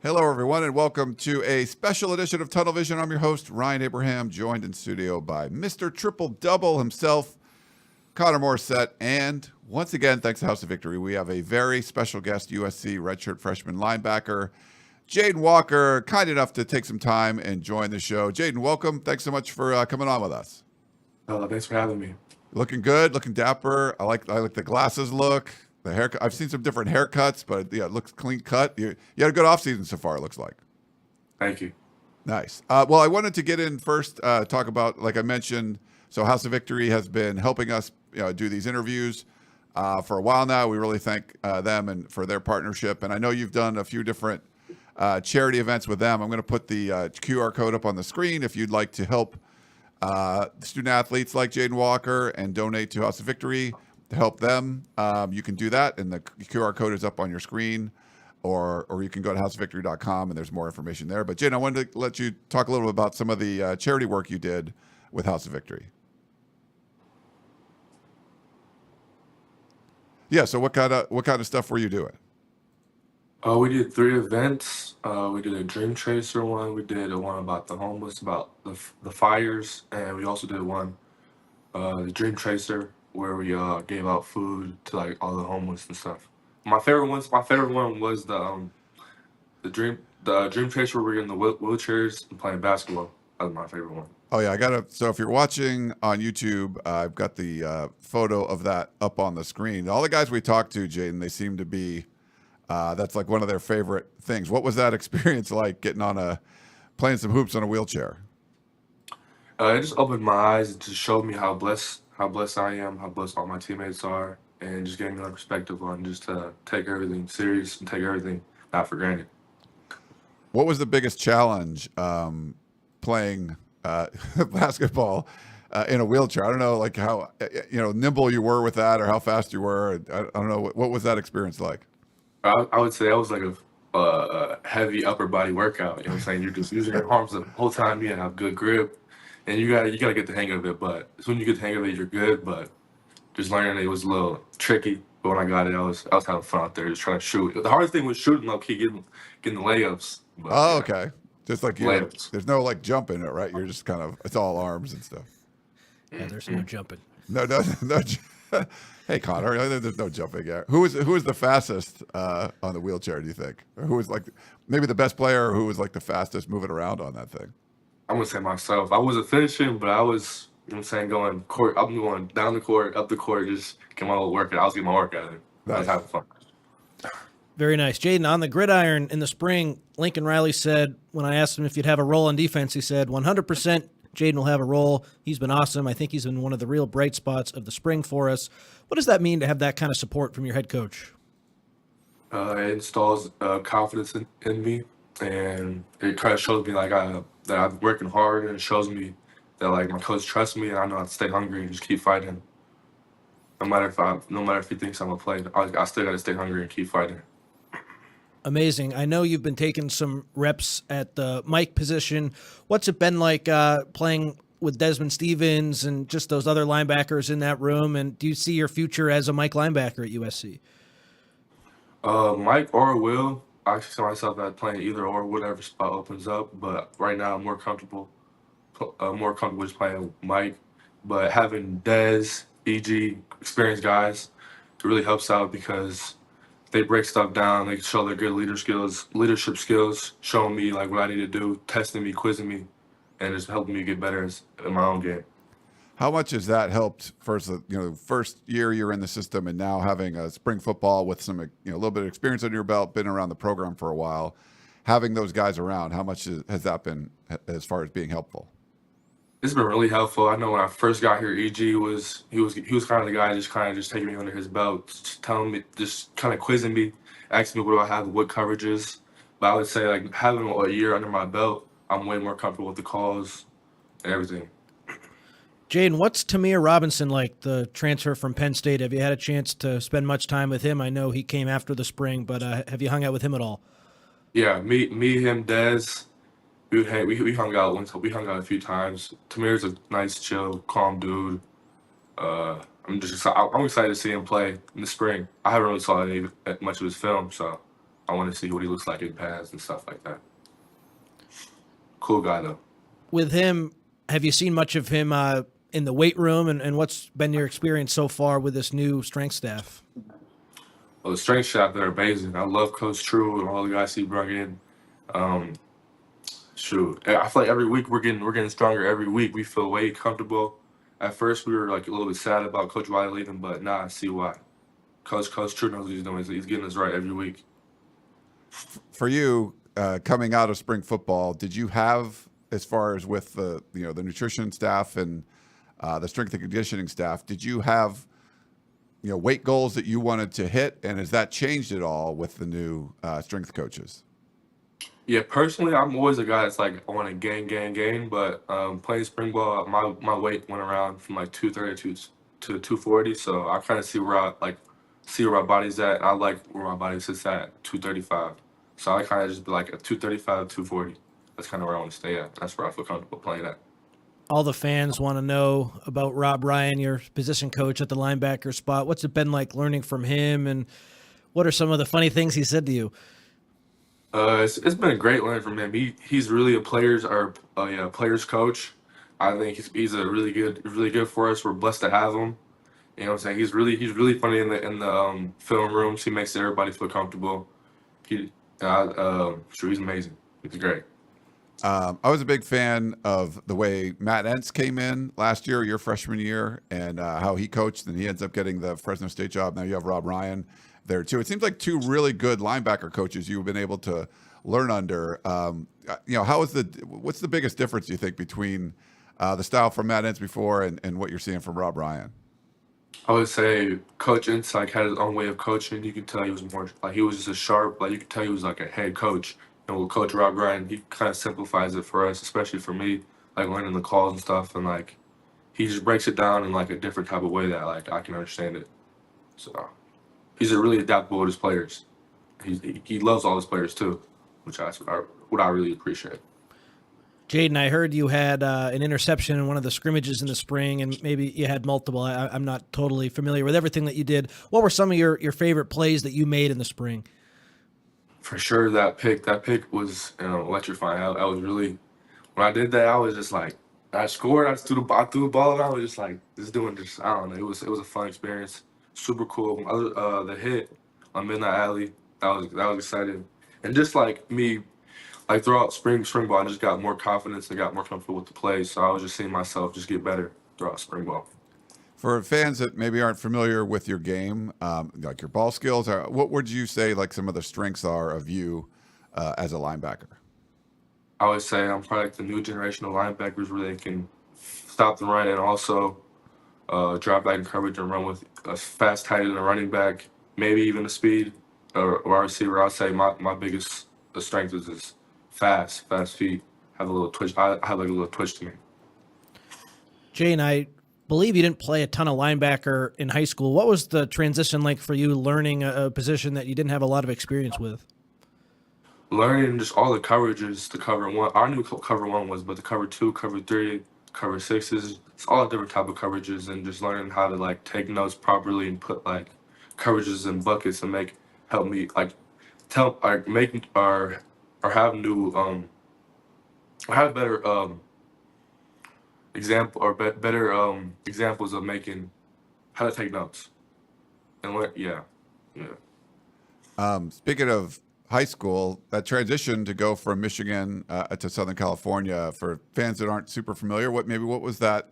Hello, everyone, and welcome to a special edition of Tunnel Vision. I'm your host, Ryan Abraham, joined in studio by Mr. Triple Double himself, Connor Morrissette. And once again, thanks to House of Victory, we have a very special guest, USC redshirt freshman linebacker, Jadyn Walker, kind enough to take some time and join the show. Jadyn, welcome. Thanks so much for coming on with us. Thanks for having me. Looking good, looking dapper. I like the glasses look. The haircut. I've seen some different haircuts, but yeah, it looks clean cut. You had a good offseason so far, it looks like. Thank you. Nice. Well, I wanted to get in first, talk about, like I mentioned, so House of Victory has been helping us do these interviews for a while now. We really thank them and for their partnership. And I know you've done a few different charity events with them. I'm going to put the QR code up on the screen if you'd like to help student athletes like Jadyn Walker and donate to House of Victory to help them. You can do that, and the QR code is up on your screen, or you can go to houseofvictory.com, and there's more information there. But Jadyn, I wanted to let you talk a little bit about some of the charity work you did with House of Victory. Yeah, so what kind of stuff were you doing? We did 3 events. We did a Dream Tracer one. We did one about the homeless, about the fires, and we also did one, the Dream Tracer, where we gave out food to like all the homeless and stuff. My favorite one was the Dream Tracer where we were in the wheelchairs and playing basketball. That was my favorite one. Oh yeah, so if you're watching on YouTube, I've got the photo of that up on the screen. All the guys we talked to, Jadyn, they seem to be that's like one of their favorite things. What was that experience like, getting on playing some hoops on a wheelchair? It just opened my eyes. It just showed me how blessed I am, how blessed all my teammates are, and just gave me a perspective on just to take everything serious and take everything not for granted. What was the biggest challenge playing basketball in a wheelchair? I don't know, like how nimble you were with that, or how fast you were. I don't know. What was that experience like? I would say that was like a heavy upper body workout. You know what I'm saying? You're just using your arms the whole time. You have good grip, and you gotta get the hang of it. But as soon as you get the hang of it, you're good. But just learning it was a little tricky. But when I got it, I was having fun out there, just trying to shoot. The hardest thing was shooting low key, getting the layups. But, Oh, yeah, okay. Just like layups. there's no like jump in it, right? You're just kind of, it's all arms and stuff. Yeah, there's no jumping. No. Hey, Connor, there's no jumping there. Who was the fastest on the wheelchair, do you think? Or who was like maybe the best player, or who was like the fastest moving around on that thing? I'm gonna say myself. I wasn't finishing, but I was. You know what I'm saying, going court. I'm going down the court, up the court, just get my little workout. I was getting my workout in. I was Nice. having fun. Very nice. Jadyn, on the gridiron in the spring, Lincoln Riley said, when I asked him if you'd have a role on defense, he said 100% Jadyn will have a role. He's been awesome. I think he's been one of the real bright spots of the spring for us. What does that mean to have that kind of support from your head coach? It installs confidence in me, and it kind of shows me like that I'm working hard, and it shows me that like my coach trusts me, and I know how to stay hungry and just keep fighting. No matter if he thinks I'm gonna play, I still gotta stay hungry and keep fighting. Amazing. I know you've been taking some reps at the Mike position. What's it been like playing with Desmond Stevens and just those other linebackers in that room? And do you see your future as a Mike linebacker at USC? Mike or Will, I see myself at playing either or, whatever spot opens up. But right now, I'm more comfortable just playing Mike. But having Dez, EG, experienced guys, it really helps out because they break stuff down. They show their good leadership skills, showing me like what I need to do, testing me, quizzing me, and just helping me get better in my own game. How much has that helped? First year you're in the system, and now having a spring football with some a little bit of experience under your belt, been around the program for a while, having those guys around, how much has that been as far as being helpful? It's been really helpful. I know when I first got here, EG was kind of the guy just taking me under his belt, just telling me, just kind of quizzing me, asking me what do I have, what coverages. But I would say like having a year under my belt, I'm way more comfortable with the calls and everything. Jadyn, what's Tama Robinson like, the transfer from Penn State? Have you had a chance to spend much time with him? I know he came after the spring, but have you hung out with him at all? Yeah, me, him, Dez. We hung out once. We hung out a few times. Tamir's a nice, chill, calm dude. I'm excited to see him play in the spring. I haven't really saw much of his film, so I want to see what he looks like in pads and stuff like that. Cool guy though. With him, have you seen much of him in the weight room, and what's been your experience so far with this new strength staff? Well, the strength staff, they're amazing. I love Coach True and all the guys he brought in. Shoot, I feel like every week we're getting stronger. Every week we feel way comfortable. At first we were like a little bit sad about Coach Wiley leaving, but now I see why. Coach True knows what he's doing. He's getting us right every week. For you, coming out of spring football, did you have, as far as with the the nutrition staff and the strength and conditioning staff, did you have weight goals that you wanted to hit, and has that changed at all with the new strength coaches? Yeah, personally, I'm always a guy that's like, I want to gain, but playing spring ball, my weight went around from like 230 to 240, so I kind of see where my body's at. I like where my body sits at 235, so I kind of just be like at 235, 240. That's kind of where I want to stay at. That's where I feel comfortable playing at. All the fans want to know about Rob Ryan, your position coach at the linebacker spot. What's it been like learning from him, and what are some of the funny things he said to you? It's been a great learning from him. He's really a players coach. I think he's a really good for us. We're blessed to have him. You know what I'm saying? He's really funny in the film rooms. He makes everybody feel comfortable. He's amazing. He's great. I was a big fan of the way Matt Entz came in last year, your freshman year, and how he coached, and he ends up getting the Fresno State job. Now you have Rob Ryan there too. It seems like two really good linebacker coaches you've been able to learn under. What's the biggest difference you think between the style from Matt Entz before and what you're seeing from Rob Ryan? I would say Coach Entz had his own way of coaching. You could tell he was more like he was just a sharp. Like you could tell he was like a head coach. And with Coach Rob Ryan, he kind of simplifies it for us, especially for me, like learning the calls and stuff, and like he just breaks it down in like a different type of way that like I can understand it. So he's really adaptable with his players. He loves all his players too, which what I really appreciate. Jadyn, I heard you had an interception in one of the scrimmages in the spring, and maybe you had multiple. I'm not totally familiar with everything that you did. What were some of your favorite plays that you made in the spring? For sure, that pick was electrifying. I was really, when I did that, I was just like, I scored. I threw the ball, and I was just like, I don't know. It was a fun experience. Super cool. The hit on Midnight Alley, that was exciting. And just like me, like throughout spring ball, I just got more confidence and got more comfortable with the play. So I was just seeing myself just get better throughout spring ball. For fans that maybe aren't familiar with your game, like your ball skills, what would you say like some of the strengths are of you as a linebacker? I would say I'm probably like the new generation of linebackers where they can stop the run and also drop back in coverage and run with a fast tight end, a running back, maybe even a speed or receiver. I'd say my biggest strength is fast feet. Have a little twitch. I have like a little twitch to me. Jane, I believe you didn't play a ton of linebacker in high school. What was the transition like for you learning a position that you didn't have a lot of experience with? Learning just all the coverages, the cover one. I knew what cover one was, but the cover two, cover three, cover sixes, it's all different type of coverages, and just learning how to like take notes properly and put like coverages in buckets and help me like tell or make or have new or have better better examples of making how to take notes and what Speaking of high school, that transition to go from Michigan to Southern California, for fans that aren't super familiar, what was that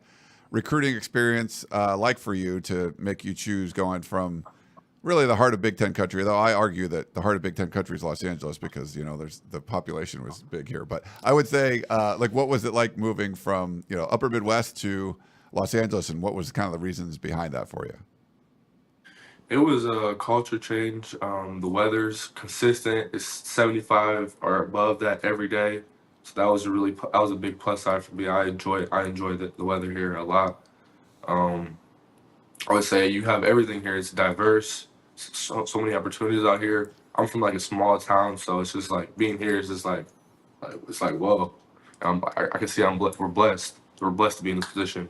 recruiting experience like for you to make you choose going from really the heart of Big Ten country? Though I argue that the heart of Big Ten country is Los Angeles because there's the population was big here. But I would say what was it like moving from Upper Midwest to Los Angeles, and what was kind of the reasons behind that for you? It was a culture change. The weather's consistent. It's 75 or above that every day. So that was a big plus side for me. I enjoy the weather here a lot. I would say you have everything here. It's diverse. So many opportunities out here. I'm from like a small town, so it's just like being here is just like it's like whoa. I can see we're blessed. We're blessed to be in this position.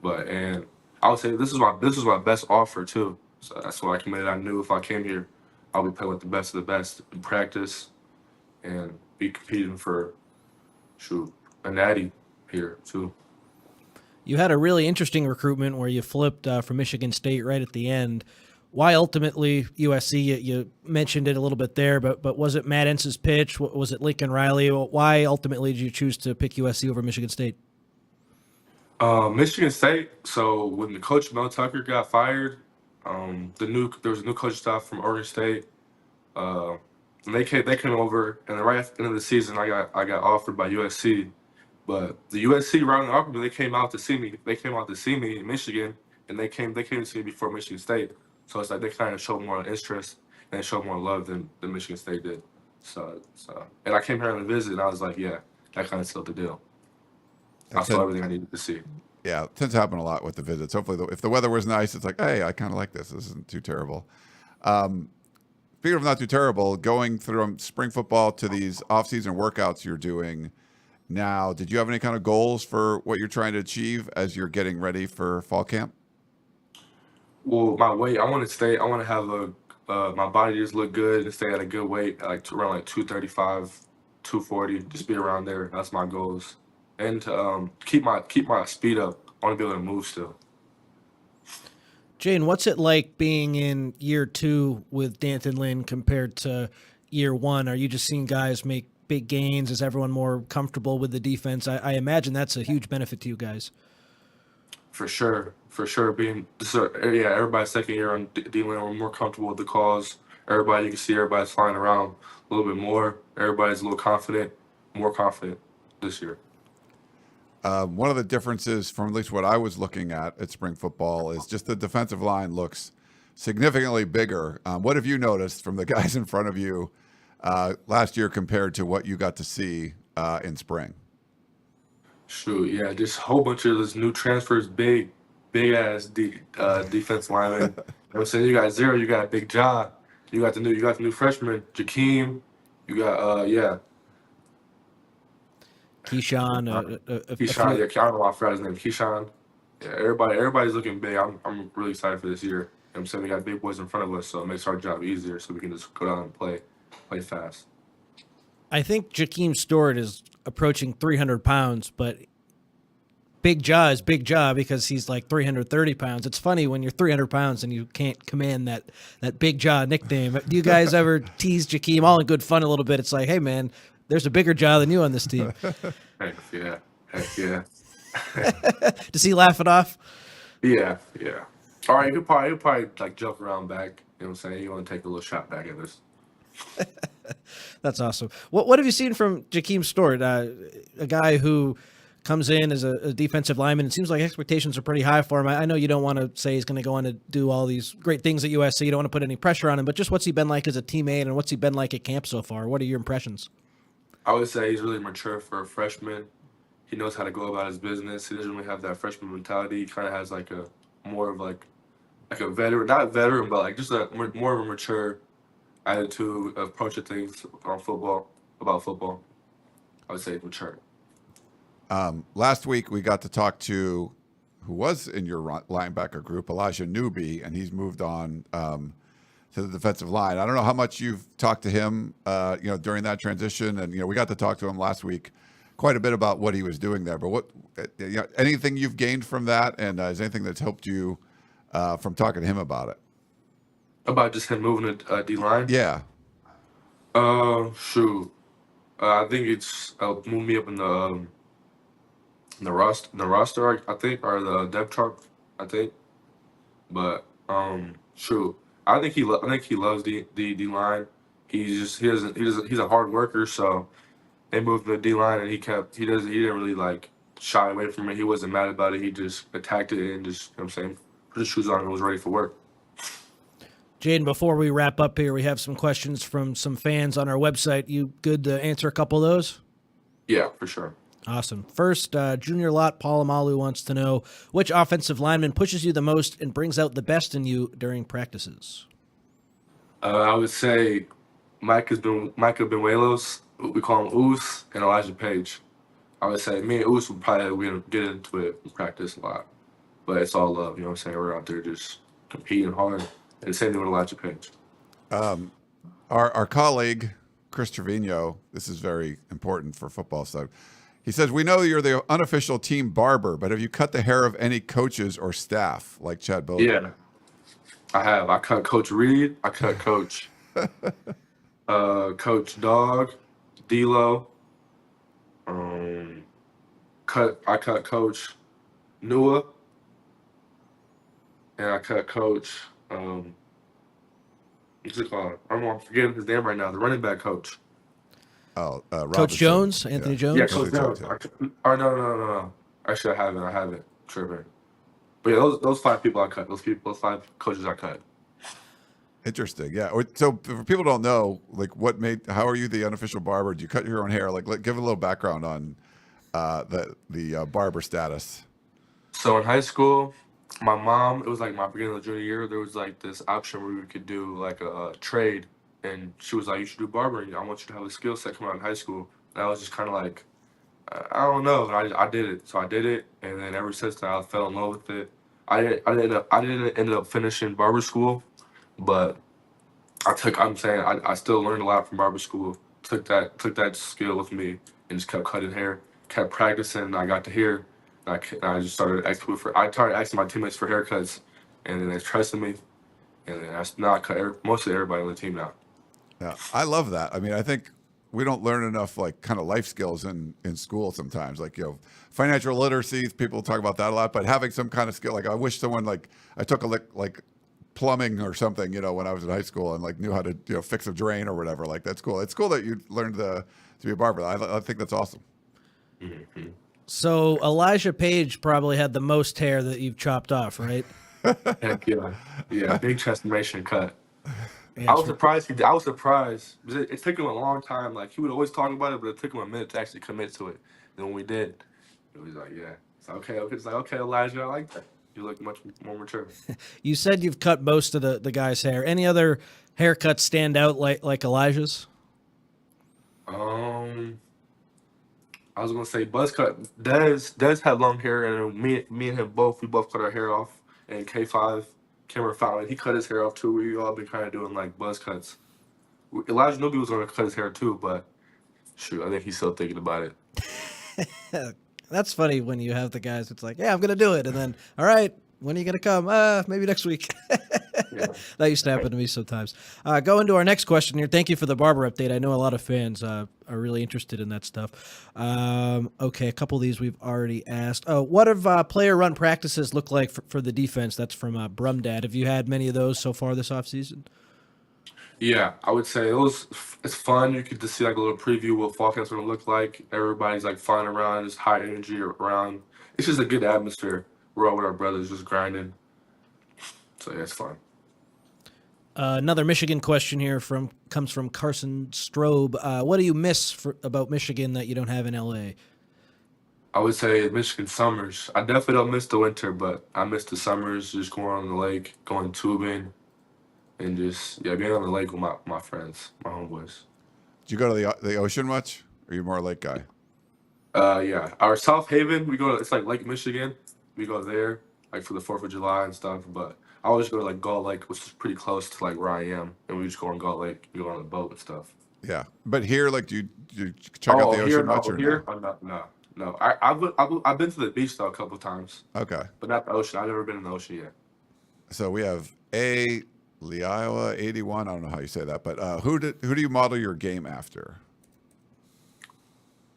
And I would say this is my best offer too. So that's why I committed. I knew if I came here, I'll be playing with the best of the best in practice and be competing for a natty here too. You had a really interesting recruitment where you flipped from Michigan State right at the end. Why ultimately USC? You mentioned it a little bit there, but was it Matt Ence's pitch? Was it Lincoln Riley? Why ultimately did you choose to pick USC over Michigan State? Michigan State. So when the coach Mel Tucker got fired, there was a new coach staff from Oregon State. And they came over, and then right at the end of the season, I got offered by USC. But the USC routing offer, they came out to see me. They came out to see me in Michigan, and they came to see me before Michigan State. So it's like they kind of showed more interest and showed more love than Michigan State did. So and I came here on a visit, and I was like, yeah, that kind of sealed the deal. I saw everything I needed to see. Yeah, it tends to happen a lot with the visits. Hopefully, if the weather was nice, it's like, hey, I kind of like this. This isn't too terrible. Speaking of not too terrible, going from spring football to these off-season workouts you're doing now, did you have any kind of goals for what you're trying to achieve as you're getting ready for fall camp? Well, my weight, I want to have my body just look good and stay at a good weight, around 235, 240, just be around there. That's my goals. And to keep my speed up. I want to be able to move still. Jadyn, what's it like being in year 2 with D'Anton Lynn compared to year 1? Are you just seeing guys make big gains? Is everyone more comfortable with the defense? I imagine that's a huge benefit to you guys. For sure. Everybody's second year on D-Lane, we're more comfortable with the calls. You can see everybody's flying around a little bit more. Everybody's a little confident, more confident this year. One of the differences from at least what I was looking at spring football is just the defensive line looks significantly bigger. What have you noticed from the guys in front of you last year compared to what you got to see in spring? Just a whole bunch of those new transfers, big ass defense linemen. You know what I'm saying? You got Zero, you got Big Ja, you got the new freshman, Jakeem, you got Keyshawn, Keyshawn, I don't know why I forgot his name. Keyshawn. Yeah, everybody's looking big. I'm really excited for this year. You know what I'm saying? We got big boys in front of us, so it makes our job easier so we can just go down and play fast. I think Jakeem Stewart is approaching 300 pounds, but Big Ja is Big Ja because he's like 330 pounds. It's funny when you're 300 pounds and you can't command that Big Ja nickname. Do you guys ever tease Jakeem, all in good fun a little bit? It's like, hey, man, there's a bigger Ja than you on this team. Heck yeah. Does he laugh it off? Yeah. All right, he'll probably like joke around back. You know what I'm saying? You want to take a little shot back at us. That's awesome. What have you seen from Jakeem Stewart, a guy who comes in as a defensive lineman? It seems like expectations are pretty high for him. I know you don't want to say he's going to go on to do all these great things at USC. You don't want to put any pressure on him, but just what's he been like as a teammate and what's he been like at camp so far? What are your impressions? I would say he's really mature for a freshman. He knows how to go about his business. He doesn't really have that freshman mentality. He kind of has like a a veteran, not veteran, but like just more of a mature attitude, approach to things about football. I would say he's mature. Last week we got to talk to who was in your linebacker group, Elijah Newby, and he's moved on to the defensive line. I don't know how much you've talked to him, during that transition, and we got to talk to him last week quite a bit about what he was doing there. But anything you've gained from that, and is anything that's helped you from talking to him about it? About just him moving to D-line? Yeah. I think it's moved me up in the roster, I think, or the depth chart, I think. But I think he loves the D-line. He's a hard worker, so they moved to the D-line and he didn't really like shy away from it. He wasn't mad about it. He just attacked it and just, you know what I'm saying, put his shoes on and was ready for work. Jadyn, before we wrap up here, we have some questions from some fans on our website. You good to answer a couple of those? Yeah, for sure. Awesome. First, Junior Lot Palamalu wants to know, which offensive lineman pushes you the most and brings out the best in you during practices? I would say Micah Benuelos, we call him Oos, and Elijah Page. I would say me and Oos would probably get into it in practice a lot. But it's all love, you know what I'm saying? We're out there just competing hard. And the same thing with Elijah Page. Our colleague, Chris Trevino, this is very important for football stuff. He says, we know you're the unofficial team barber, but have you cut the hair of any coaches or staff like Chad Bowden? Yeah, I have. I cut Coach Reed. I cut Coach Coach Dog, D'Lo. I cut Coach Nua, and I cut Coach what's it called? I'm forgetting his name right now. The running back coach. Oh, Coach Robinson. Jones, Anthony Jones. Yeah, Coach Jones, Jones. Oh no. Actually, I haven't. Tripping. But yeah, those 5 people I cut. Those 5 coaches I cut. Interesting. Yeah. So for people who don't know, like, how are you the unofficial barber? Do you cut your own hair? Like, give a little background on the barber status. So in high school, my mom, it was like my beginning of the junior year, there was like this option where we could do like a trade. And she was like, you should do barbering. I want you to have a skill set coming out in high school. And I was just kind of like, I don't know. And I did it. So I did it. And then ever since then, I fell in love with it. I didn't end up finishing barber school, but I still learned a lot from barber school. Took that skill with me and just kept cutting hair, kept practicing. And I got to here. And I just started asking my teammates for haircuts, and then they trusted me. And then now I cut mostly everybody on the team now. Yeah, I love that. I mean, I think we don't learn enough like kind of life skills in school sometimes. Like, financial literacy, people talk about that a lot, but having some kind of skill, like I wish someone I took like plumbing or something, when I was in high school and like knew how to fix a drain or whatever. Like that's cool. It's cool that you learned to be a barber. I think that's awesome. Mm-hmm. So Elijah Page probably had the most hair that you've chopped off, right? Heck yeah, big transformation cut. Yeah, I was surprised. I was surprised. It took him a long time. Like he would always talk about it, but it took him a minute to actually commit to it. And when we did, it was like, yeah, it's okay. It's like, okay, Elijah, I like that. You look much more mature. You said you've cut most of the guy's hair. Any other haircuts stand out like Elijah's? I was gonna say buzz cut. Des had long hair, and me and him we both cut our hair off. And K5, Cameron Fountain, he cut his hair off too. We all been kind of doing like buzz cuts. Elijah Newby was gonna cut his hair too, but shoot, I think he's still thinking about it. That's funny when you have the guys. It's like, yeah, I'm gonna do it, and then, all right, when are you gonna come? Maybe next week. Yeah. That used to happen to me sometimes. Going to our next question here. Thank you for the barber update. I know a lot of fans are really interested in that stuff. Okay, a couple of these we've already asked. What have player-run practices look like for the defense? That's from Brumdad. Have you had many of those so far this offseason? Yeah, I would say it's fun. You get to see like a little preview of what fall camp's gonna look like. Everybody's like flying around, just high energy around. It's just a good atmosphere. We're all with our brothers, just grinding. So yeah, it's fun. Another Michigan question here comes from Carson Strobe. What do you miss about Michigan that you don't have in LA? I would say Michigan summers. I definitely don't miss the winter, but I miss the summers, just going on the lake, going tubing, and just being on the lake with my friends, my homeboys. Do you go to the ocean much? Or are you more a lake guy? Yeah. Our South Haven, it's like Lake Michigan. We go there, like for the 4th of July and stuff, but I always go to like Gull Lake, which is pretty close to like where I am, and we just go on Gull Lake. We go on the boat and stuff. Yeah, but here, like, do you check out the ocean much or here? no? No. I've been to the beach though a couple of times. Okay, but not the ocean. I've never been in the ocean yet. So we have Leioa 81. I don't know how you say that, but who do you model your game after?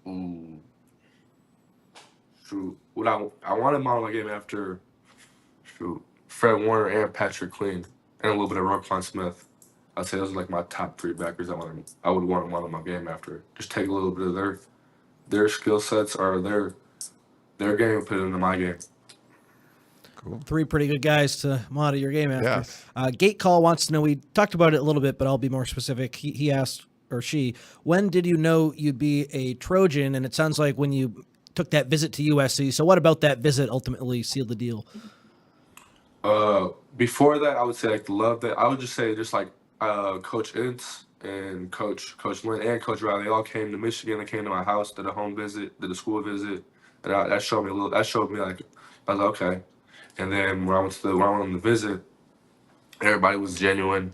Ooh, shoot. What I want to model my game after. Shoot. Fred Warner and Patrick Queen, and a little bit of Roquan Smith. I'd say those are like my top 3 backers I would want to model my game after. Just take a little bit of their skill sets or their game and put it into my game. Cool. 3 pretty good guys to model your game after. Yes. Gate Call wants to know, we talked about it a little bit, but I'll be more specific. He asked, or she, when did you know you'd be a Trojan? And it sounds like when you took that visit to USC. So what about that visit ultimately sealed the deal? Before that, I would say like love that. I would just say just like Coach Ince and Coach Lynn and Coach Riley, they all came to Michigan. They came to my house, did a home visit, did a school visit, and that showed me like I was like, okay. And then when I went on the visit, everybody was genuine.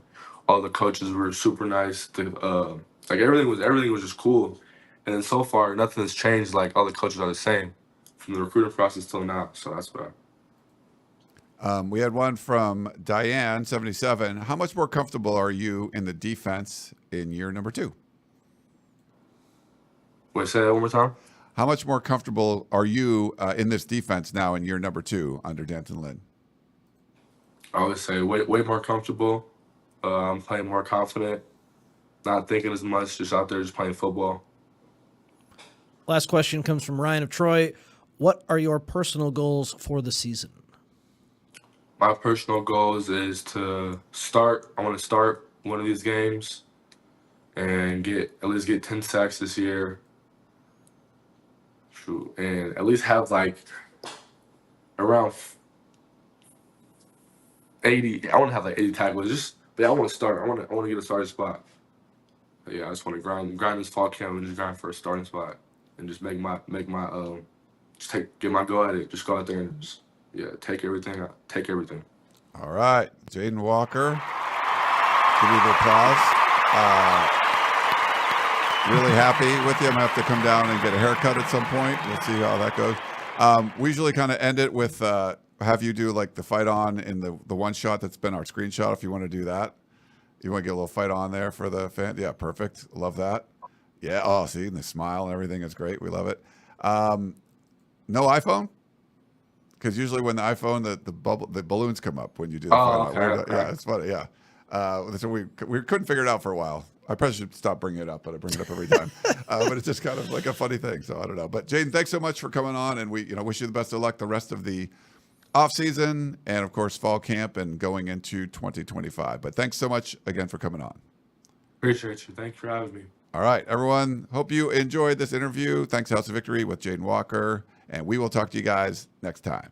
all the coaches were super nice. Like everything was just cool. And then so far, nothing has changed. Like all the coaches are the same from the recruiting process till now. So that's what. We had one from Diane, 77. How much more comfortable are you in the defense in year number 2? Wait, say that one more time. How much more comfortable are you in this defense now in year number 2 under D'Anton Lynn? I would say way more comfortable. I'm playing more confident, not thinking as much, just out there just playing football. Last question comes from Ryan of Troy. What are your personal goals for the season? My personal goals is to start. I want to start one of these games and at least get 10 sacks this year. Shoot, and at least have like around 80. I want to have like 80 tackles. I want to start. I want to get a starting spot. But yeah, I just want to grind this fall camp and just grind for a starting spot and just get my go at it. Just go out there and just take everything. All right, Jadyn Walker. Give you the applause. Really happy with you. I'm gonna have to come down and get a haircut at some point. We'll see how that goes. We usually kind of end it with have you do like the fight on in the one shot that's been our screenshot. If you want to do that, you want to get a little fight on there for the fan. Yeah, perfect. Love that. Yeah. Oh, see, and the smile and everything is great. We love it. No iPhone. Because usually when the iPhone, the balloons come up when you do the fight. Okay. Yeah, it's funny. Yeah, so we couldn't figure it out for a while. I probably should stop bringing it up, but I bring it up every time. But it's just kind of like a funny thing. So I don't know. But Jadyn, thanks so much for coming on, and we wish you the best of luck the rest of the off season and of course fall camp and going into 2025. But thanks so much again for coming on. Appreciate you. Thanks for having me. All right, everyone. Hope you enjoyed this interview. Thanks, House of Victory with Jadyn Walker. And we will talk to you guys next time.